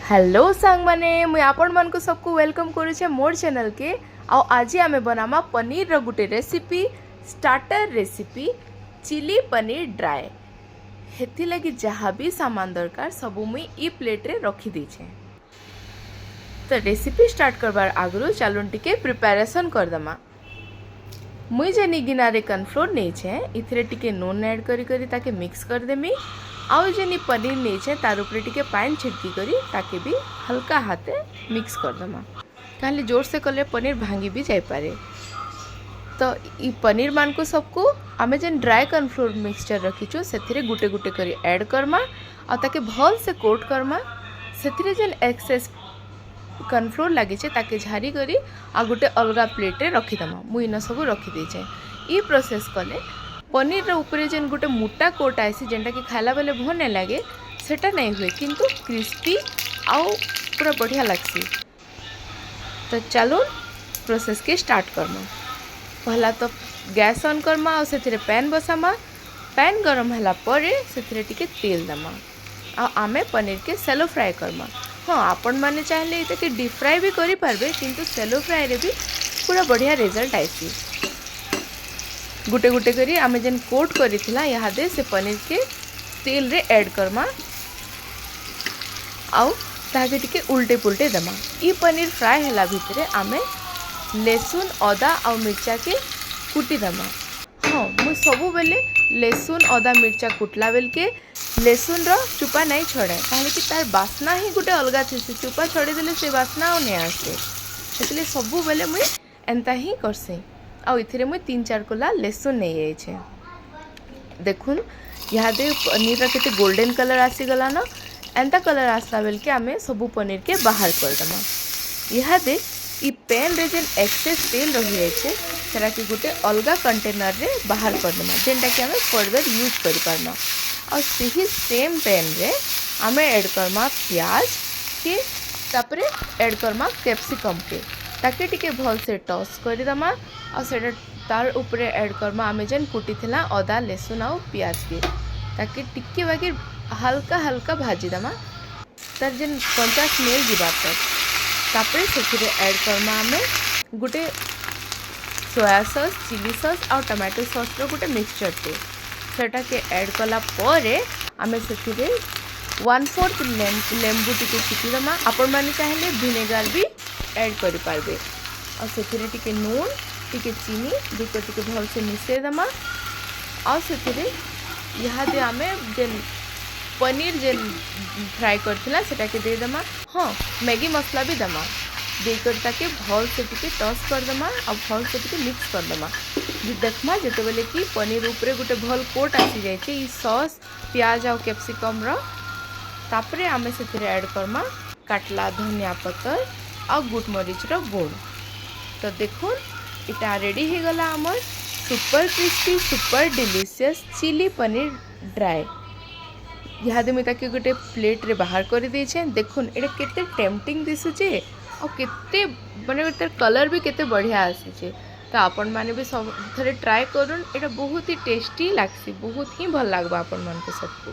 Hello सांग माने मुई आपण मन को सबको वेलकम करूछे मोर चैनल के। आओ आज आमे बनामा पनीर रो गुटे recipe starter recipe chilli paneer dry. हेथि लगी जहाँ भी सामान दरकार सब मुई ई प्लेट रे रखी दीछे। तो रेसिपी स्टार्ट करबार आगु चलून टिके प्रिपेरेसन करदमा। मुई जेनी गिनारे कॉर्नफ्लोर नेछे इथरे टिके नून ऐड करी करी ताके मिक्स कर देमी। आउ जेनी पनीर नेछे तार उपरे टिके पानी छिड़की करी ताके भी हल्का हाथे मिक्स कर दमा। काले जोर से कले पनीर भांगी भी जाई पारे। तो ई पनीर मान को सबको आमे जेन ड्राई कॉर्नफ्लोर मिक्सचर रखीचु सेथिरे गुटे गुटे करी ऐड करमा आ ताके भल से कोट करमा। सेथिरे जेन एक्सेस कॉर्नफ्लोर लगी ताके झारी करी आ गोटे अलगा प्लेट रे रखी दमा। मुई इन सब रखी देछे। ई प्रोसेस कले पनीर रे ऊपर जेन गोटे मोटा कोट आसी जेनटा कि खाला बेले भल नहीं लगे सेटा नहीं हुए किंतु क्रिस्पी आउ पूरा बढ़िया लगसी। तो चलो प्रोसेस के स्टार्ट करमा। पहला तो गैस ऑन करमा और सेथिरे पैन बसामा। पैन गरम होला परे सेथिरे टिके तेल दमा आ आमे पनीर के सेलो फ्राई करमा। हाँ आपण माने चाहले इते कि डीप फ्राई भी करि पारबे किंतु सेलो फ्राई रे भी पूरा बढ़िया रिजल्ट आइसी। गुटे गुटे करी आमे जेन कोट करिथिला यहाँ दे से पनीर के तेल रे ऐड करमा आउ ताके टिके उल्टे पुल्टे दमा। ई पनीर फ्राई होला भितरे आमे लहसुन अदा आउ मिर्चा के कुटी दमा। हाँ मुझे सबु बेले लहसुन अदा मिर्चा कुटला बेल के लहसुन रो चुपा नहीं छड़े ताहले कि तार बास्ना ही गुटे अलगा थेसी। चुपा छड़े देले से बास्ना और नहीं आसे सेतले सबु बेले मुई एंता ही करसे। आउ इथिरे मुई 3-4 कोला लहसुन नहीं जाइछे। देखुन यहाँ दे पनीर रा केते गोल्डन कलर आसी गला ना। एंता कलर आसला बेल के आमे सबु पनीर के बाहर कर दमा। यहाँ दे ई पैन रे जेन एक्सेस तेल रही जाइछे सेरा कि गुटे अलगा कंटेनर रे बाहर कर दमा जेनटा कि आमे फर्दर यूज करि पारमा। और सही सेम पैन रे आमे ऐड करमा प्याज के तापरे ऐड करमा कैप्सिकम के ताके टिके भल से टॉस कर दमा। और सेटा तार ऊपर ऐड करमा आमे जेन कुटी थिला अदा लहसुन और प्याज के ताके टिके बाकी हल्का हल्का भाजी दमा तार जेन कंचा स्मेल जीवा तक। तापरे सेथिरे ऐड करमा आमे गुटे सोया सॉस चिली सॉस और टमाटो सॉस रो गुटे मिक्सचर टे सेटा के ऐड कला परे आमे सेथिरे 1/4 लेंबू टिके चिपी दमा। आपण माने चाहेले विनेगर भी ऐड करि पारबे। और सेथिरे टिके नून टिके चीनी दुको टिके भल से मिसे दमा। और सेथिरे यहाँ दे आमे जेन पनीर जेन फ्राई करथिला सेटा के दे दमा। हाँ मैगी मसला भी दमा देकर ताके भल से टिके टॉस कर दमा और भल से टिके मिक्स कर दमा। देखमा जेते बेले कि पनीर ऊपर गोटे भल कोट आसी जाइछे ई सॉस प्याज और कैप्सिकम रो। तापरे आमे सेथिरे ऐड करमा काटला धनिया पत्तर और गुट मरीच रो गुड़। तो देखो इटा रेडी हो गला हमर super crispy super delicious chilli paneer dry. यहाँ दे मुझे गोटे प्लेट रे बाहर कर देछे। देखुन एटा केते टेम्पटिंग दिसुचे और केते माने तार कलर भी केते बढ़िया आसीचे। तो आपण माने भी सब थरे ट्राई करूँ। एटा बहुत ही टेस्टी लागसी बहुत ही भल लागबा आपण मन को सबको।